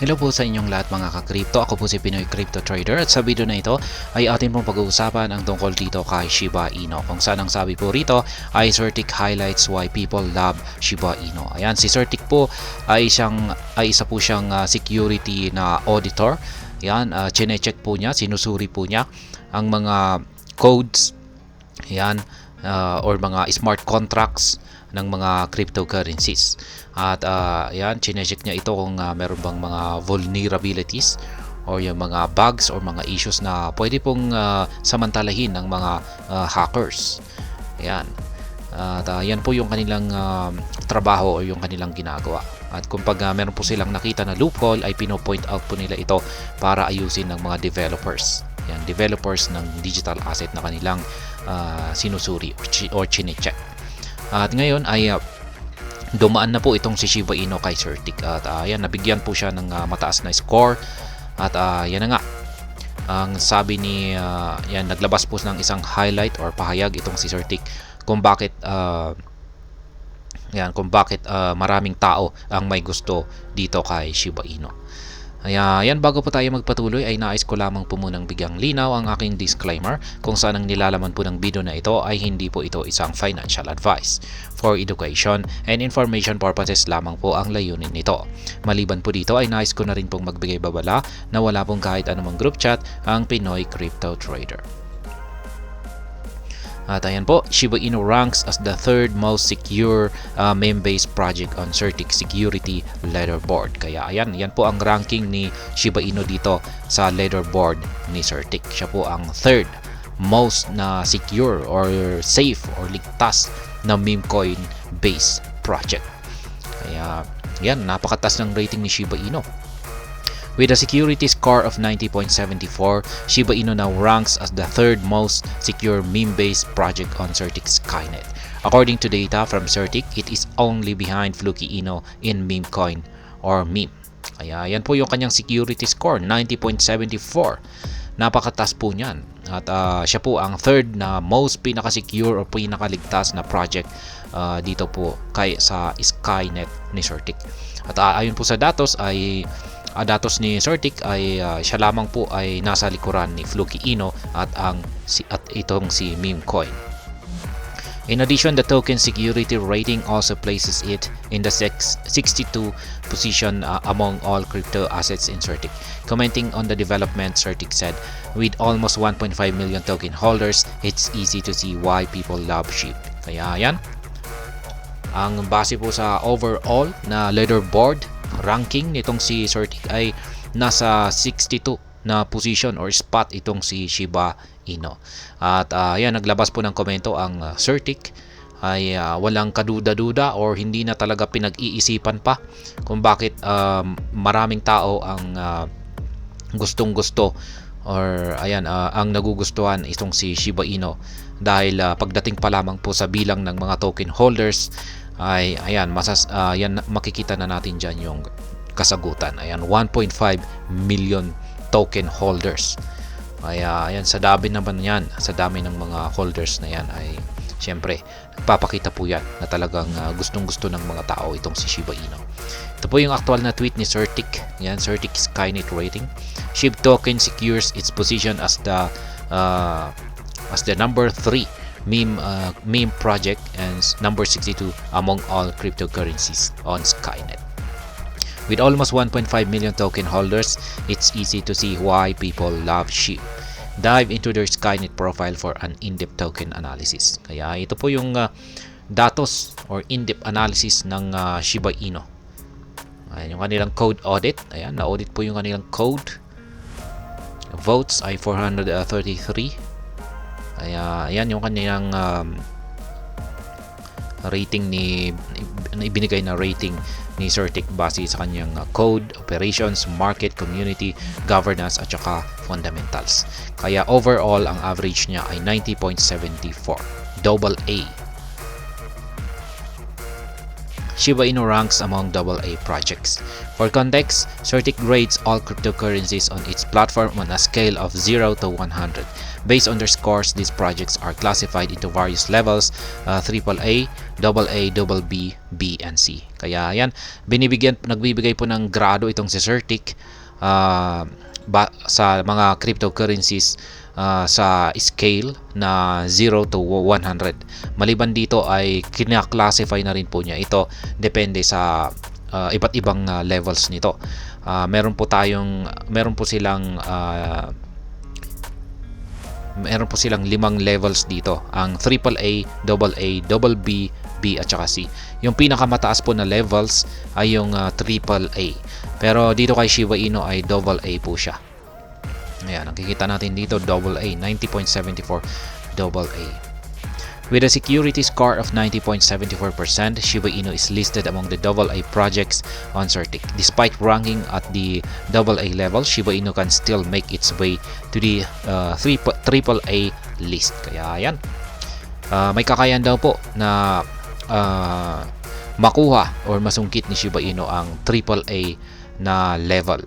Hello po sa inyong lahat mga ka-crypto. Ako po si Pinoy Crypto Trader at sa video na ito ay atin pong pag-uusapan ang tungkol dito kay Shiba Inu. Kung saan ang sabi po rito ay Certic highlights why people love Shiba Inu. Ayan, si Certic po ay isa po siyang security na auditor. Ayan, chine-check po niya, sinusuri po niya ang mga codes, ayan, or mga smart contracts ng mga cryptocurrencies. At yan, chinecheck niya ito kung meron bang mga vulnerabilities or yung mga bugs or mga issues na pwede pong samantalahin ng mga hackers. Yan. At yan po yung kanilang trabaho o yung kanilang ginagawa. At kung meron po silang nakita na loophole ay pino-point out po nila ito para ayusin ng mga developers. Yan, developers ng digital asset na kanilang sinusuri or chinecheck. At ngayon ay dumaan na po itong si Shiba Inu kay Certic at yan, nabigyan po siya ng mataas na score at yan na nga ang sabi ni yan, naglabas po ng isang highlight or pahayag itong si Certic kung bakit maraming tao ang may gusto dito kay Shiba Inu. Ayan, bago po tayo magpatuloy ay nais ko lamang po munang bigyang linaw ang aking disclaimer kung saan ang nilalaman po ng video na ito ay hindi po ito isang financial advice. For education and information purposes lamang po ang layunin nito. Maliban po dito ay nais ko na rin pong magbigay babala na wala pong kahit anumang group chat ang Pinoy Crypto Trader. At ayan po, Shiba Inu ranks as the third most secure meme-based project on Certic Security Leaderboard. Kaya ayan, yan po ang ranking ni Shiba Inu dito sa leaderboard ni Certic. Siya po ang third most na secure or safe or ligtas na meme coin based project. Kaya yan, napakatas ng rating ni Shiba Inu. With a security score of 90.74, Shiba Inu now ranks as the third most secure meme-based project on Certic Skynet. According to data from Certic, it is only behind Fluky Inu in meme coin or meme. Kaya yan po yung kanyang security score, 90.74. Napakatas po niyan. At siya po ang third na most pinaka-secure o pinakaligtas na project dito po sa Skynet ni Certic. At ayon po sa datos ni Certic ay siya lamang po ay nasa likuran ni Fluky Inu at itong si meme coin. In addition, the token security rating also places it in the 62 position among all crypto assets in Certic. Commenting on the development, Certic said, "With almost 1.5 million token holders, it's easy to see why people love SHIB." Kaya yan, ang base po sa overall na leaderboard ranking nitong si Certic ay nasa 62 na position or spot itong si Shiba Inu. At yan, naglabas po ng komento ang Certic ay walang kaduda-duda or hindi na talaga pinag-iisipan pa kung bakit maraming tao ang gustong-gusto or ayan, ang nagugustuhan itong si Shiba Inu dahil pagdating pa lamang po sa bilang ng mga token holders ay ayan, yan, makikita na natin dyan yung kasagutan. Ayan, 1.5 million token holders. Ayan, sa dami naman yan, sa dami ng mga holders na yan ay syempre, nagpapakita po yan na talagang gustong-gusto ng mga tao itong si Shiba Inu. Ito po yung actual na tweet ni Certic. Yan, Certic Skynet rating. SHIB token secures its position as the number 3 meme project and number 62 among all cryptocurrencies on Skynet. With almost 1.5 million token holders, it's easy to see why people love SHIB. Dive into their Skynet profile for an in-depth token analysis. Kaya ito po yung datos or in-depth analysis ng Shiba Inu. Ayan, yung kanilang code audit. Ayan, na-audit po yung kanilang code. Votes ay 433. Ayan yung kanilang rating ibinigay na rating ni Certic base sa kanyang code, operations, market, community, governance at saka fundamentals. Kaya overall ang average niya ay 90.74, double A. Shiba Inu ranks among AA projects. For context, Certic grades all cryptocurrencies on its platform on a scale of 0 to 100. Based on their scores, these projects are classified into various levels, AAA, AA, BB, B, and C. Kaya yan, nagbibigay po ng grado itong si Certic sa mga cryptocurrencies sa scale na 0 to 100. Maliban dito ay kina-classify na rin po niya ito depende sa iba't ibang levels nito. Meron po silang 5 levels dito. Ang AAA, AA, BB, B at saka C. Yung pinakamataas po na levels ay yung AAA. Pero dito kay Shiba Inu ay AA po siya. Ayan, nakikita natin dito AA, 90.74 AA. With a security score of 90.74%, Shiba Inu is listed among the AA projects on Certic. Despite ranking at the AA level, Shiba Inu can still make its way to the AAA list. Kaya yan, may kakayan daw po na makuha or masungkit ni Shiba Inu ang AAA na level.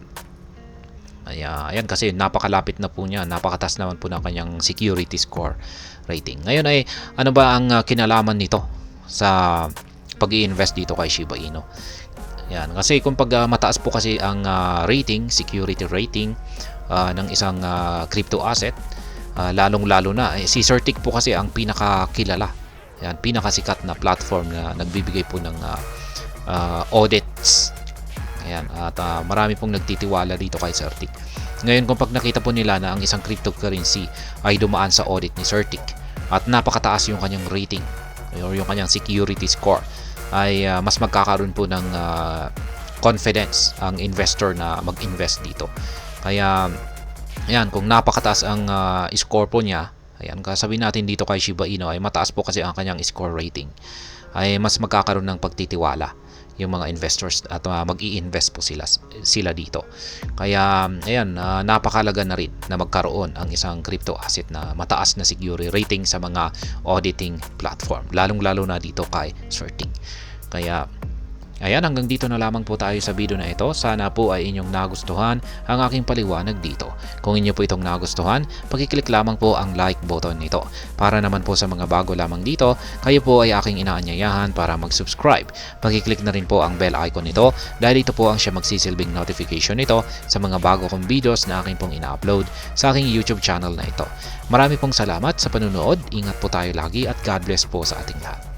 Ayan kasi napakalapit na po niya, napakatas naman po ng kanyang security score rating. Ngayon ay ano ba ang kinalaman nito sa pag-i-invest dito kay Shiba Inu? Yan, kasi kung mataas po kasi ang security rating ng isang crypto asset, lalong-lalo na si Certic po kasi ang pinakakilala. Yan, pinakasikat na platform na nagbibigay po ng audits. Ayan, at marami pong nagtitiwala dito kay Certic. Ngayon kung pag nakita po nila na ang isang cryptocurrency ay dumaan sa audit ni Certic at napakataas yung kanyang rating or yung kanyang security score, ay mas magkakaroon po ng confidence ang investor na mag-invest dito. Kaya ayan, kung napakataas ang score po niya, ayan, sabihin natin dito kay Shiba Inu ay mataas po kasi ang kanyang score rating, ay mas magkakaroon ng pagtitiwala yung mga investors at mag-i-invest po sila dito. Kaya ayan, napakalaga na rin na magkaroon ang isang crypto asset na mataas na security rating sa mga auditing platform, lalong-lalo na dito kay Certic. Kaya ayan, hanggang dito na lamang po tayo sa video na ito. Sana po ay inyong nagustuhan ang aking paliwanag dito. Kung inyo po itong nagustuhan, pakiclick lamang po ang like button nito. Para naman po sa mga bago lamang dito, kayo po ay aking inaanyayahan para mag-subscribe. Pakiclick na rin po ang bell icon nito dahil ito po ang siya magsisilbing notification nito sa mga bago kong videos na aking pong ina-upload sa aking YouTube channel na ito. Marami pong salamat sa panunood. Ingat po tayo lagi at God bless po sa ating lahat.